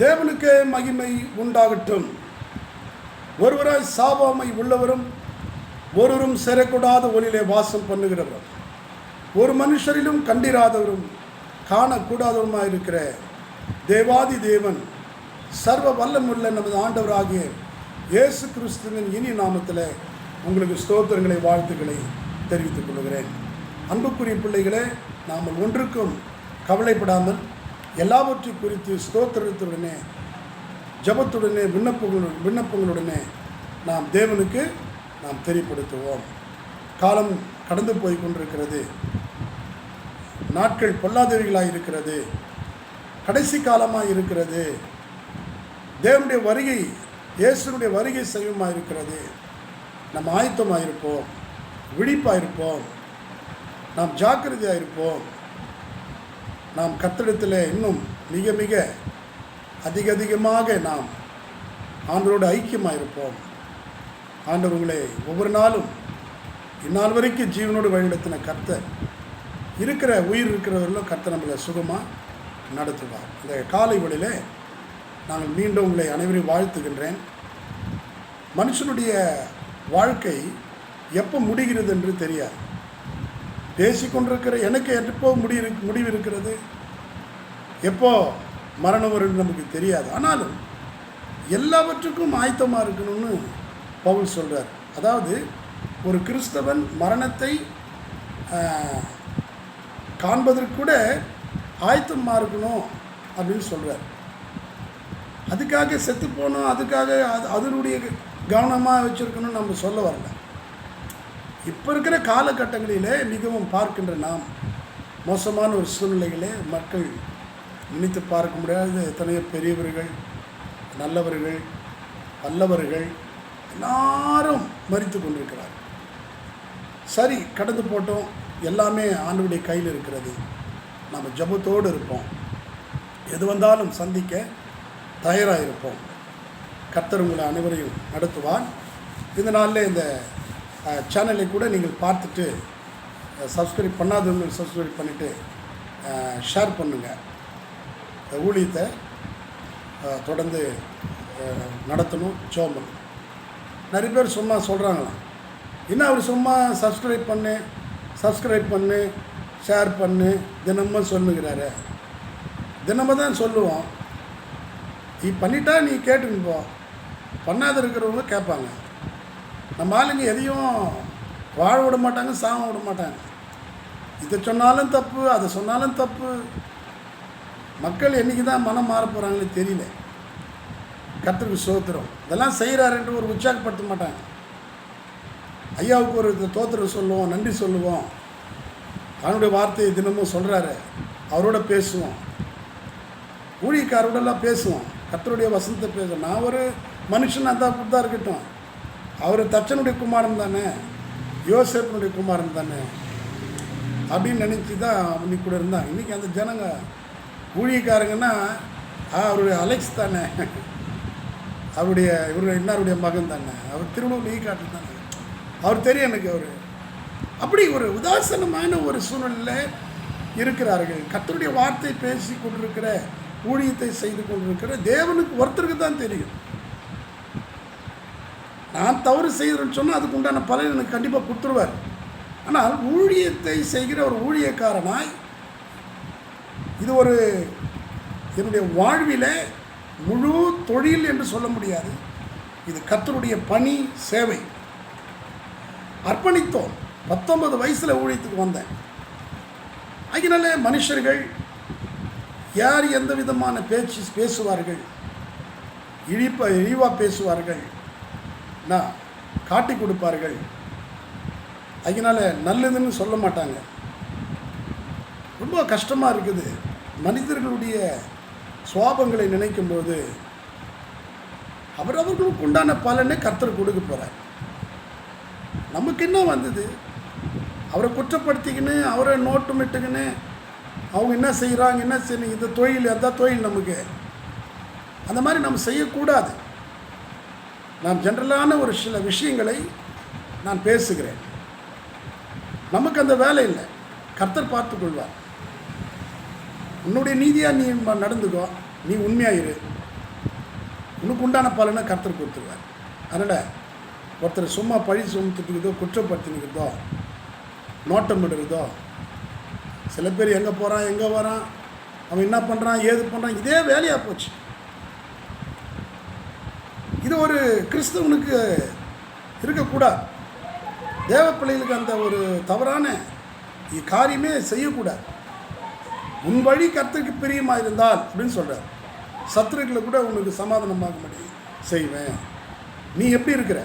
தேவனுக்கே மகிமை உண்டாகட்டும். ஒருவராய் சாவாமை உள்ளவரும் ஒருவரும் சேரக்கூடாத ஒளியிலே வாசம் பண்ணுகிறவரும் ஒரு மனுஷரிலும் கண்டிராதவரும் காணக்கூடாதவருமாக இருக்கிற தேவாதி தேவன் சர்வ வல்லமுள்ள நமது ஆண்டவராகிய இயேசு கிறிஸ்துவின் இனி நாமத்தில் உங்களுக்கு ஸ்தோத்திரங்களை வாழ்த்துக்களை தெரிவித்துக் கொள்கிறேன். அன்புக்குரிய பிள்ளைகளே, நாம் ஒன்றுக்கும் கவலைப்படாமல் எல்லாவற்றை குறித்து ஸ்தோத்திரத்துடனே ஜபத்துடனே விண்ணப்பங்களுடனே நாம் தேவனுக்கு நாம் தெரியப்படுத்துவோம். காலம் கடந்து போய் கொண்டிருக்கிறது. நாட்கள் பொல்லாதவைகளாக இருக்கிறது. கடைசி காலமாக இருக்கிறது. தேவனுடைய வருகை, இயேசுனுடைய வருகை சமீபமாக இருக்கிறது. நாம் ஆயத்தமாக இருப்போம், விழிப்பாக இருப்போம், நாம் ஜாக்கிரதையாக இருப்போம். நாம் கர்த்தரிடத்தில் இன்னும் மிக மிக அதிகமாக நாம் ஆண்டவரோடு ஐக்கியமாக இருப்போம். ஆண்டவர் உங்களை ஒவ்வொரு நாளும் இந்நாள் வரைக்கும் ஜீவனோடு வழிநடத்தின கர்த்தர் இருக்கிற உயிர் இருக்கிறவர்களும் கர்த்தர் நம்மளை சுகமாக நடத்துவார். இந்த காலை வேளையிலே நாங்கள் மீண்டும் உங்களை அனைவரையும் வாழ்த்துகின்றேன். மனுஷனுடைய வாழ்க்கை எப்போ முடிகிறது என்று தெரியாது. பேசிக்கொண்டிருக்கிற எனக்கு எப்போ முடிவு இருக்கிறது, எப்போ மரணம் வரும்னு நமக்கு தெரியாது. ஆனாலும் எல்லாவற்றுக்கும் ஆயத்தமாக இருக்கணும்னு பவுல் சொல்கிறார். அதாவது ஒரு கிறிஸ்தவன் மரணத்தை காண்பதற்கு கூட ஆயத்தமாக இருக்கணும் அப்படின்னு சொல்கிறார். அதுக்காக செத்து போகணும், அதுக்காக அதனுடைய கவனமாக வச்சுருக்கணும்னு நம்ம சொல்ல வரல. இப்போ இருக்கிற காலகட்டங்களிலே மிகவும் பார்க்கின்ற நாம் மோசமான ஒரு சூழ்நிலைகளே மக்கள் நினைத்து பார்க்க முடியாத எத்தனையோ பெரியவர்கள், நல்லவர்கள், வல்லவர்கள் எல்லாரும் மரித்து கொண்டிருக்கிறார். சரி, கடந்து போட்டோம். எல்லாமே ஆண்டவருடைய கையில் இருக்கிறது. நம்ம ஜபத்தோடு இருப்போம். எது வந்தாலும் சந்திக்க தயாராக இருப்போம். கர்த்தர் உங்களை அனைவரையும் நடத்துவார். இந்த நாளில் இந்த சேனலை கூட நீங்கள் பார்த்துட்டு சப்ஸ்கிரைப் பண்ணாதவங்க சப்ஸ்கிரைப் பண்ணிவிட்டு ஷேர் பண்ணுங்கள். இந்த ஊழியத்தை தொடர்ந்து நடத்தணும், ஜெபம் பண்ணணும். நிறைய பேர் சும்மா சொல்கிறாங்களாம், இன்னும் அவர் சும்மா சப்ஸ்கிரைப் பண்ணு ஷேர் பண்ணு தினமும் சொல்லுகிறாரு. தினமும் தான் சொல்லுவோம். நீ பண்ணிட்டா நீ கேட்டுன்னு போ. பண்ணாத இருக்கிறவங்க கேட்பாங்க. நம்ம ஆளுங்க எதையும் வாழ விட மாட்டாங்க, சாக விட மாட்டாங்க. இதை சொன்னாலும் தப்பு, அதை சொன்னாலும் தப்பு. மக்கள் என்றைக்கு தான் மனம் மாற போகிறாங்களே தெரியல. கர்த்தருக்கு ஸ்தோத்திரம். இதெல்லாம் செய்கிறாருன்ட்டு ஒரு உற்சாகப்படுத்த மாட்டாங்க. ஐயாவுக்கு ஒரு தோத்திரம் சொல்லுவோம், நன்றி சொல்லுவோம். அவனுடைய வார்த்தையை தினமும் சொல்கிறாரு, அவரோட பேசுவோம். ஊழியக்காரோடெல்லாம் பேசுவோம். கர்த்தருடைய வசனத்தை பேசுவோம். நான் ஒரு மனுஷன் அந்த தான் இருக்கட்டும், அவர் தச்சனுடைய குமாரன் தானே, யோசேப்பினுடைய குமாரன் தானே அப்படின்னு நினச்சி தான் இன்னைக்கு கூட இருந்தான். இன்றைக்கி அந்த ஜனங்க ஊழியக்காரங்கன்னா அவருடைய அலெக்ஸ் தானே, அவருடைய இன்னாருடைய மகன் தானே, அவர் திருவள்ளூர் ஈக்காட்டு தானே, அவர் தெரியும் எனக்கு. அவர் அப்படி ஒரு உதாசனமான ஒரு சூழ்நிலையில் இருக்கிறார்கள். கர்த்தருடைய வார்த்தை பேசி கொண்டிருக்கிற, ஊழியத்தை செய்து கொண்டிருக்கிற தேவனுக்கு ஒருத்தருக்கு தான் தெரியும். நான் தவறு செய்கிறேன்னு சொன்னால் அதுக்கு உண்டான பலன் எனக்கு கண்டிப்பாக கொடுத்துருவார். ஆனால் ஊழியத்தை செய்கிற ஒரு ஊழியக்காரனாய் இது ஒரு என்னுடைய வாழ்வில் முழு தொழில் என்று சொல்ல முடியாது. இது கர்த்தருடைய பணி, சேவை. அர்ப்பணித்தோம். 19 வயசில் ஊழியத்துக்கு வந்தேன். அதனால மனுஷர்கள் யார் எந்த விதமான பேசுவார்கள், இழிவாக பேசுவார்கள், நான் காட்டி கொடுப்பார்கள். அதனால் நல்லதுன்னு சொல்ல மாட்டாங்க. ரொம்ப கஷ்டமாக இருக்குது. மனிதர்களுடைய சுவாபங்களை நினைக்கும்போது அவர்களுக்கு உண்டான பலனை கர்த்தர் கொடுக்க போகிறார். நமக்கு என்ன வந்தது? அவரை குற்றப்படுத்திக்கின்னு, அவரை நோட்டமிட்டுக்கின்னு, அவங்க என்ன செய்கிறாங்க, என்ன செய்யணும், இந்த தொழில் அந்த தொழில் நமக்கு அந்த மாதிரி நம்ம செய்யக்கூடாது. நான் ஜென்ரலான ஒரு சில விஷயங்களை நான் பேசுகிறேன். நமக்கு அந்த வேலை இல்லை. கர்த்தர் பார்த்துக்கொள்வார். உன்னுடைய நீதியாக நீ நடந்துக்கோ, நீ உண்மையாக இரு. உனக்கு உண்டான பலனை கர்த்தர் கொடுத்துருவார். அதனால் ஒருத்தர் சும்மா பழி சுமத்துட்டுக்கிறதோ, குற்றப்படுத்தினுக்கிறதோ, நோட்டம் விடுறதோ, சில பேர் எங்கே போகிறான் எங்கே வரான், அவன் என்ன பண்ணுறான் ஏது பண்ணுறான், இதே வேலையாக போச்சு. இது ஒரு கிறிஸ்தவனுக்கு இருக்கக்கூடாது. தேவ பிள்ளைகளுக்கு அந்த ஒரு தவறான காரியமே செய்யக்கூடாது. உன் வழி கர்த்தருக்கு பிரியமாக இருந்தால் அப்படின்னு சொல்கிறார். சத்துருக்களை கூட உனக்கு சமாதானமாகும்படி செய்வேன். நீ எப்படி இருக்கிற,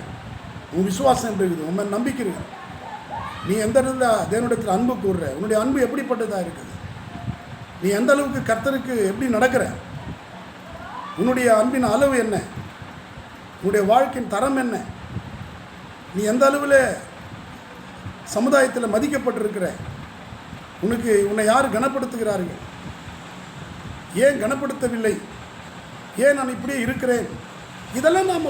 உன் விசுவாசம் எப்படி இருக்குது, உன் மேல் நம்பிக்கை இருக்குது, நீ எந்த இடத்துல தேவனிடத்தில் அன்பு கூறுற, உன்னுடைய அன்பு எப்படிப்பட்டதாக இருக்குது, நீ எந்த அளவுக்கு கர்த்தருக்கு எப்படி நடக்கிற, உன்னுடைய அன்பின் அளவு என்ன, உன்னுடைய வாழ்க்கையின் தரம் என்ன, நீ எந்த அளவில் சமுதாயத்தில் மதிக்கப்பட்டிருக்கிற, உன்னை யார் கனப்படுத்துகிறார்கள், ஏன் கனப்படுத்தவில்லை, ஏன் நான் இப்படியே இருக்கிறேன், இதெல்லாம் நாம்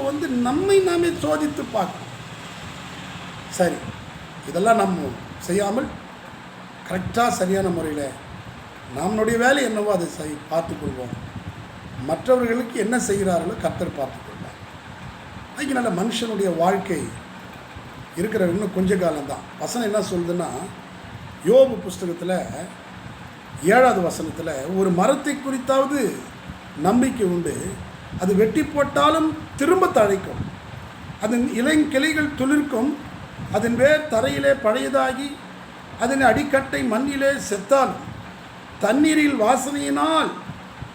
நம்மை நாமே சோதித்து பார்க்கணும். சரி, இதெல்லாம் நம்ம செய்யாமல் கரெக்டாக சரியான முறையில் நம்மளுடைய வேலை என்னவோ அதை பார்த்துக்கொள்வோம். மற்றவர்களுக்கு என்ன செய்கிறார்களோ கர்த்தர் பார்த்துக்கொள்வார். அதுக்கு நல்ல மனுஷனுடைய வாழ்க்கை இருக்கிற இன்னும் கொஞ்ச காலம்தான். வசனம் என்ன சொல்லுதுன்னா, யோபு புஸ்தகத்தில் 7வது வசனத்தில், ஒரு மரத்தை குறித்தாவது நம்பிக்கை உண்டு, அது வெட்டி போட்டாலும் திரும்ப தழைக்கும், அதன் இளங்கிளைகள் துளிர்க்கும், அதன் வேர் தரையிலே பழையதாகி அதன் அடிக்கட்டை மண்ணிலே செத்தாலும் தண்ணீரில் வாசனையினால்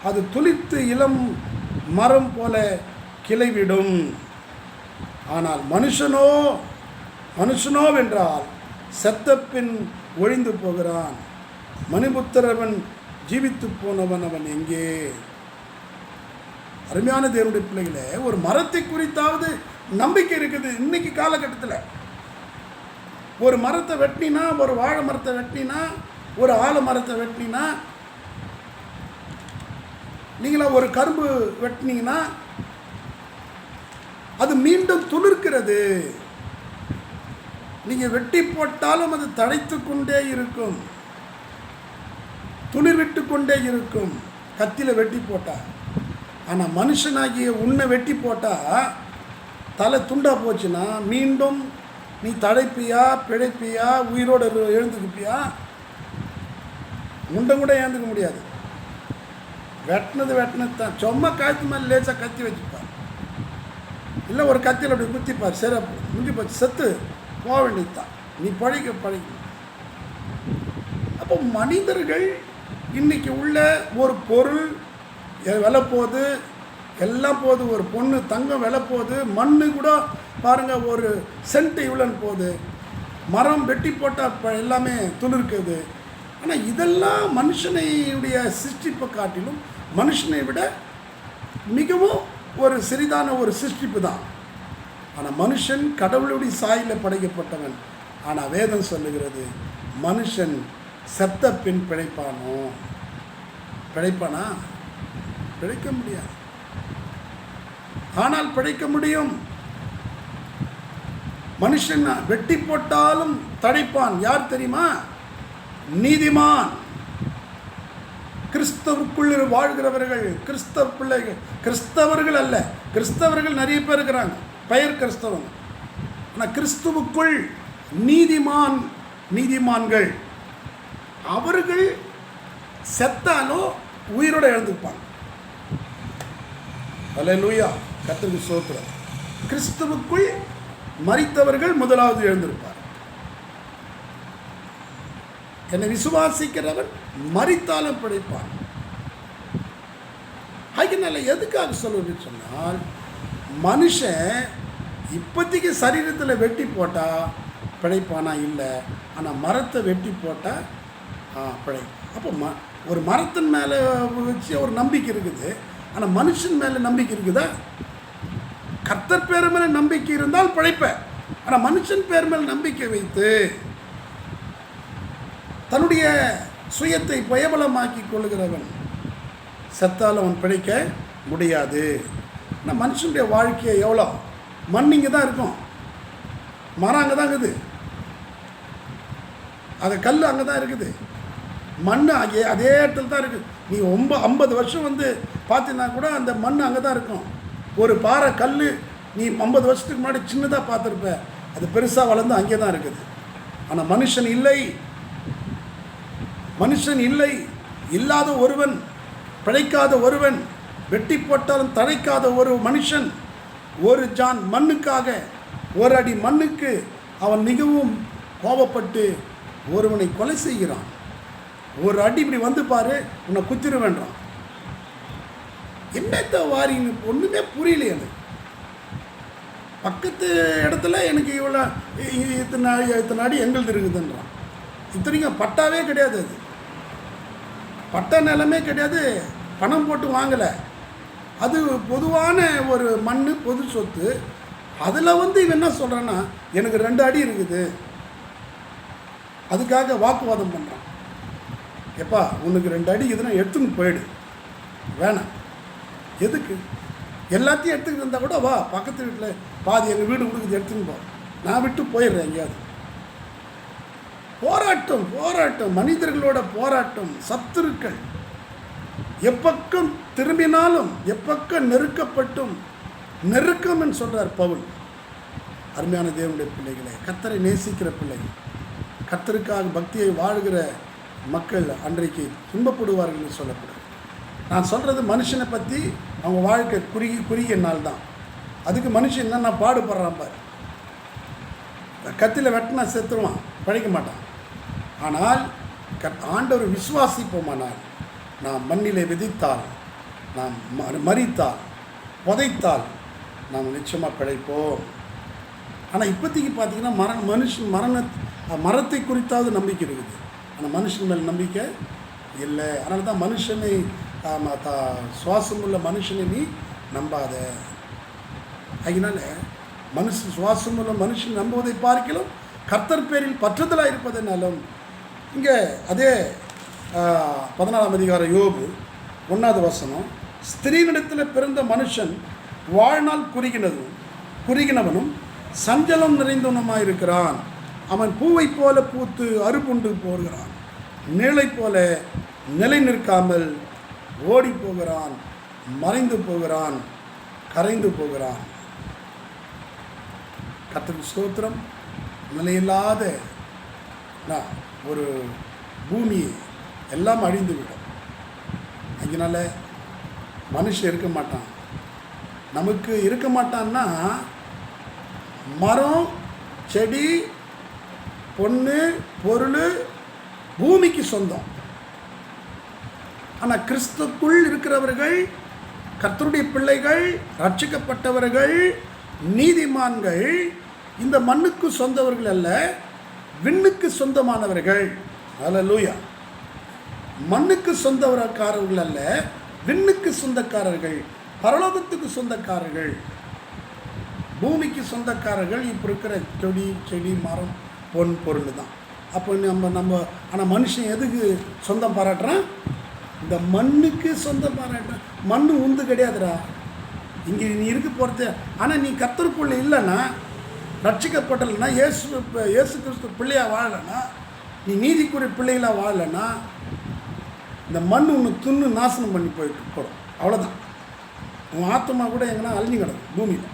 அது துளிர்த்து இளம் மரம் போல கிளைவிடும். ஆனால் மனுஷனோவென்றால் செத்தப்பின் ஒழிந்து போகிறான், மணிபுத்திரவன் ஜீவித்து போனவன் அவன் எங்கே. அருமையான தேவனுடைய பிள்ளைகளே, ஒரு மரத்தை குறித்தாவது நம்பிக்கை இருக்குது. இன்னைக்கு காலகட்டத்தில் ஒரு மரத்தை வெட்டினா, ஒரு வாழை மரத்தை வெட்டினா, ஒரு ஆலமரத்தை வெட்டினா, நீங்களா ஒரு கரும்பு வெட்டினீங்கன்னா அது மீண்டும் துளிர்க்கிறது. நீங்கள் வெட்டி போட்டாலும் அது தழைத்து கொண்டே இருக்கும், துளிர் விட்டு கொண்டே இருக்கும், கத்தியில் வெட்டி போட்டால். ஆனால் மனுஷனாகிய உன்னை வெட்டி போட்டால் தலை துண்டா போச்சுன்னா மீண்டும் நீ தழைப்பியா, பிழைப்பியா, உயிரோடு எழுந்துக்குப்பியா? முண்டை கூட எழுந்துக்க முடியாது. வெட்டினது தான். சும்மா காய்ச்சி மேலே லேசாக கத்தி வச்சுப்பார், இல்லை ஒரு கத்தியில் அப்படி குத்திப்பார், சரி முடிஞ்சு போச்சு, செத்து போக வேண்டியது தான். நீ பழிக்க. அப்போ மனிதர்கள் இன்றைக்கி உள்ள ஒரு பொருள் விலை போகுது, எல்லாம் போகுது, ஒரு பொண்ணு தங்கம் விலை போகுது, மண்ணு கூட பாருங்கள் ஒரு சென்ட் இவ்வளோன்னு போகுது, மரம் வெட்டி போட்டால் எல்லாமே துளிர்க்குது. ஆனால் இதெல்லாம் மனுஷனையுடைய சிருஷ்டிப்பை காட்டிலும் மனுஷனை விட மிகவும் ஒரு சிறிதான ஒரு சிருஷ்டிப்பு தான். ஆனால் மனுஷன் கடவுளுடைய சாயலில் படைக்கப்பட்டவன். ஆனால் வேதம் சொல்லுகிறது, மனுஷன் செத்த பின் பிழைப்பானா? பிழைக்க முடியாது. ஆனால் பிழைக்க முடியும். மனுஷன் வெட்டி போட்டாலும் தழைப்பான். யார் தெரியுமா? நீதிமான், கிறிஸ்தவருக்குள் வாழ்கிறவர்கள், கிறிஸ்தவ பிள்ளைகள். கிறிஸ்தவர்கள் அல்ல, கிறிஸ்தவர்கள் நிறைய பேர் இருக்கிறாங்க, பெயர் கிறிஸ்தவன். ஆனால் கிறிஸ்துவுக்குள் நீதிமான்கள் அவர்கள் செத்தாலும் உயிரோடு எழுந்துப்பாங்க. அல்லேலூயா, கர்த்தருக்கு ஸ்தோத்திரம். கிறிஸ்துவுக்குள் மரித்தவர்கள் முதலாவது எழுந்திருப்பார். என்னை விசுவாசிக்கிறவன் மரித்தாலும் பிழைப்பான். அதனால எதுக்காக சொல்லுன்னு சொன்னால், மனுஷன் இப்போதைக்கு சரீரத்தில் வெட்டி போட்டால் பிழைப்பானா? இல்லை. ஆனால் மரத்தை வெட்டி போட்டால் பிழைப்பான். அப்போ ஒரு மரத்தின் மேலே வச்சு ஒரு நம்பிக்கை இருக்குது, ஆனால் மனுஷன் மேலே நம்பிக்கை இருக்குதா? கர்த்தர் பேர் மேலே நம்பிக்கை இருந்தால் பிழைப்பேன். ஆனால் மனுஷன் பேர் மேலே நம்பிக்கை வைத்து தன்னுடைய சுயத்தை பயபலமாக்கி கொள்ளுகிறவன் செத்தால் அவன் பிழைக்க முடியாது. ஆனால் மனுஷனுடைய வாழ்க்கையை எவ்வளோ மண் இங்கே தான் இருக்கும், மரம் அங்கே தான் இருக்குது, அது கல் அங்கே தான் இருக்குது, மண் அதே இடத்துல தான் இருக்குது. நீ 50 வருஷம் பார்த்தீங்கன்னா கூட அந்த மண் அங்கே தான் இருக்கும். ஒரு பாறை கல் நீ 50 வருஷத்துக்கு முன்னாடி சின்னதாக பார்த்துருப்ப, அது பெருசாக வளர்ந்து அங்கே தான் இருக்குது. ஆனால் மனுஷன் இல்லை, மனுஷன் இல்லை. இல்லாத ஒருவன், பிழைக்காத ஒருவன், வெட்டி போட்டாலும் தழைக்காத ஒரு மனுஷன், ஒரு ஜான் மண்ணுக்காக, ஒரு அடி மண்ணுக்கு அவன் மிகவும் கோபப்பட்டு ஒருவனை கொலை செய்கிறான். ஒரு அடி இப்படி வந்து பாரு, உன்னை குத்திர வேண்டாம். என்னத்த வாரின்னு ஒன்றுமே புரியல எனக்கு. பக்கத்து இடத்துல எனக்கு இவ்வளோ இத்தனை அடி எங்களுது இருக்குதுன்றான். இத்தனைக்கும் பட்டாவே கிடையாது, அது பட்டா நிலமே கிடையாது, பணம் போட்டு வாங்கலை, அது பொதுவான ஒரு மண், பொது சொத்து. அதில் இவன் என்ன சொல்கிறான்னா, எனக்கு 2 அடி இருக்குது, அதுக்காக வாக்குவாதம் பண்ணுறான். எப்பா உனக்கு 2 அடி இதுனா எடுத்துன்னு போயிடு, வேணாம். எதுக்கு? எல்லாத்தையும் எடுத்துக்கிட்டு இருந்தால் கூட வா, பக்கத்து வீட்டில் பாதி எங்கள் வீடு கொடுக்குது, எடுத்துன்னு போ, நான் விட்டு போயிடுறேன் எங்கேயாவது. போராட்டம், போராட்டம், மனிதர்களோட போராட்டம். சத்துருக்கள் எப்பக்கம் திரும்பினாலும், எப்பக்கம் நெருக்கப்பட்டும், நெருக்கம்னு சொல்கிறார் பவுல். அருமையான தேவனுடைய பிள்ளைகளை, கர்த்தரை நேசிக்கிற பிள்ளைகள், கர்த்தருக்காக பக்தியை வாழ்கிற மக்கள் அன்றைக்கு துன்பப்படுவார்கள் சொல்லப்படுது. நான் சொல்கிறது மனுஷனை பற்றி, அவங்க வாழ்க்கை குறுகிய நாள் தான். அதுக்கு மனுஷன் என்னென்ன பாடுபடுறான் பாரு. கத்தியில் வெட்டினா செத்துருவான், பழைக்க மாட்டான். ஆனால் ஆண்டவர் விசுவாசிப்போமானால், நாம் மண்ணிலே விதித்தால், நாம் மரித்தால், புதைத்தால் நாம் நிச்சயமாக பிழைப்போம். ஆனால் இப்போதைக்கு பார்த்திங்கன்னா மரத்தை குறித்தாவது நம்பிக்கை இருக்குது, ஆனால் மனுஷன் மேல் நம்பிக்கை இல்லை. அதனால தான் மனுஷனை சுவாசம் உள்ள மனுஷனை நீ நம்பாத. அதனால் சுவாசம் உள்ள மனுஷன் நம்புவதை பார்க்கலாம் கர்த்தர் பேரில் பற்றுதலாக இருப்பதனாலும். இங்கே அதே 14ஆம் அதிகாரம் யோபு 1வது வசனம், ஸ்திரீனிடத்தில் பிறந்த மனுஷன் வாழ்நாள் குறுகினவனும் சஞ்சலம் நிறைந்தவனுமாக இருக்கிறான். அவன் பூவை போல பூத்து அறுப்புண்டு போகிறான், நிழலை போல நிலை நிற்காமல் ஓடி போகிறான், மறைந்து போகிறான், கரைந்து போகிறான். கர்த்தருக்கு ஸ்தோத்திரம். நிலையில்லாத ஒரு பூமி எல்லாம் அழிந்துவிடும். அதனால மனுஷன் இருக்க மாட்டான். நமக்கு இருக்க மாட்டான்னா, மரம், செடி, பொண்ணு, பொருள் பூமிக்கு சொந்தம். ஆனால் கிறிஸ்துக்குள் இருக்கிறவர்கள், கர்த்தருடைய பிள்ளைகள், ரட்சிக்கப்பட்டவர்கள், நீதிமான்கள் இந்த மண்ணுக்கு சொந்தவர்கள் அல்ல, விண்ணுக்கு சொந்தமானவர்கள். அல்லேலூயா. மண்ணுக்கு சொந்தக்காரர்கள் அல்ல, விண்ணுக்கு சொந்தக்காரர்கள், பரலோகத்துக்கு சொந்தக்காரர்கள், பூமிக்கு சொந்தக்காரர்கள். இப்போ இருக்கிற செடி, மரம், பொன், பொருள் தான். அப்போ நம்ம ஆனால் மனுஷன் எதுக்கு சொந்தம் பாராட்டுறான்? இந்த மண்ணுக்கு சொந்தம் பாராட்டுறான். மண்ணு உந்து கிடையாதுடா, இங்கே நீ இருக்க போகிறது. ஆனால் நீ கர்த்தருக்குள்ளே இல்லைன்னா, ரட்சிக்கப்படலைன்னா, இயேசு கிறிஸ்து பிள்ளையாக வாழலைன்னா, நீ நீதிக்குரிய பிள்ளைகளாக வாழலைன்னா, இந்த மண் உன்னை துண்ணு நாசனம் பண்ணி போடும். அவ்வளோதான். உன் ஆத்மா கூட எங்கன்னா அழிஞ்சு கிடக்கும் பூமியில்.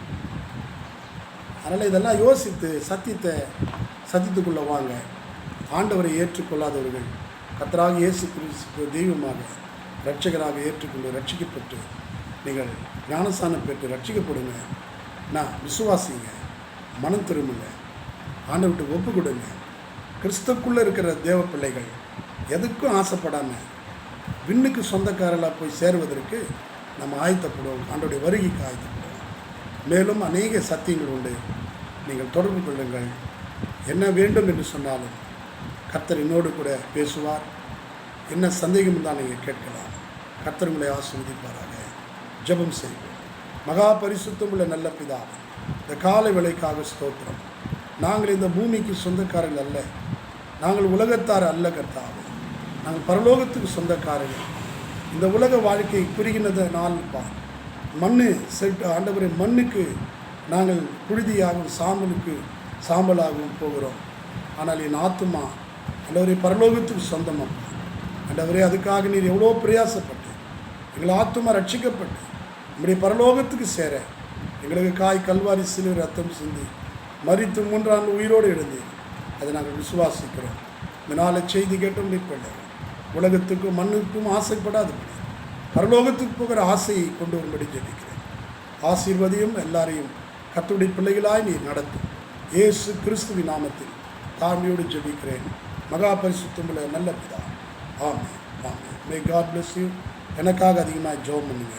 அதனால் இதெல்லாம் யோசித்து சத்தியத்துக்குள்ளே வாங்க. ஆண்டவரை ஏற்றுக்கொள்ளாதவர்கள் கர்த்தராக இயேசு கிறிஸ்து தெய்வமாக இரட்சகராக ஏற்றுக்கொண்டு ரட்சிக்கப்பட்டு நீங்கள் ஞானஸ்தானம் பெற்று ரட்சிக்கப்படுங்க. நான் விசுவாசிங்க, மனம் திரும்புங்க, ஆண்டவர்கிட்ட ஒப்பு கொடுங்க. கிறிஸ்துக்குள்ளே இருக்கிற தேவ பிள்ளைகள் எதுக்கும் ஆசைப்படாமல் விண்ணுக்கு சொந்தக்காரர்களாக போய் சேருவதற்கு நம்ம ஆயத்தப்படுவோம். ஆண்டோடைய வருகைக்கு ஆயத்தப்படுவோம். மேலும் அநேக சத்தியங்கள் உண்டு, நீங்கள் தொடர்பு கொள்ளுங்கள். என்ன வேண்டும் என்று சொன்னாலும் கர்த்தர் என்னோடு கூட பேசுவார். என்ன சந்தேகம் தான் நீங்கள் கேட்கலாம். கர்த்தர் உங்களை ஆசீர்வதிப்பாராக. ஜெபம் செய்வோம். மகா பரிசுத்தம் உள்ள நல்ல பிதாவே, இந்த காலை வேளைக்காக ஸ்தோத்திரம். நாங்கள் இந்த பூமிக்கு சொந்தக்காரர்கள் அல்ல, நாங்கள் உலகத்தார் அல்ல கர்த்தாவே, நாங்கள் பரலோகத்துக்கு சொந்தக்காரர்கள். இந்த உலக வாழ்க்கை குறுகினதை நாள்ப்பா, மண்ணு செட்டு ஆண்டவரை மண்ணுக்கு நாங்கள் புழுதியாகவும் சாம்பலாகவும் போகிறோம். ஆனால் என் ஆத்துமா ஆண்டவரை பரலோகத்துக்கு சொந்தமாக ஆண்டவரே, அதுக்காக நீர் எவ்வளோ பிரயாசப்பட்டு எங்கள் ஆத்துமா ரட்சிக்கப்பட்டு நம்முடைய பரலோகத்துக்கு சேர எங்களுக்கு கல்வாரி சிலுவை ரத்தம் சிந்தி மரித்து 3ஆம் நாள் உயிரோடு எழுந்து அதை நாங்கள் விசுவாசிக்கிறோம். இந்த நாளை செய்தி கேட்டும் நிற்பட உலகத்துக்கும் மண்ணுக்கும் ஆசைப்படாதபடி பரலோகத்துக்கு போகிற ஆசையை கொண்டு வரும்படி ஜெபிக்கிறேன். ஆசீர்வதியும் எல்லாரையும் கர்த்தருடைய பிள்ளைகளாய் நீர் நடத்தும். இயேசு கிறிஸ்துவின் நாமத்தில் தாழ்மையோடு ஜெபிக்கிறேன் மகா பரிசுத்தமுள்ள நல்ல பிதா. ஆமென். ஆமென். May God bless you. எனக்காக அதிகமாக ஜெபம் பண்ணுங்க.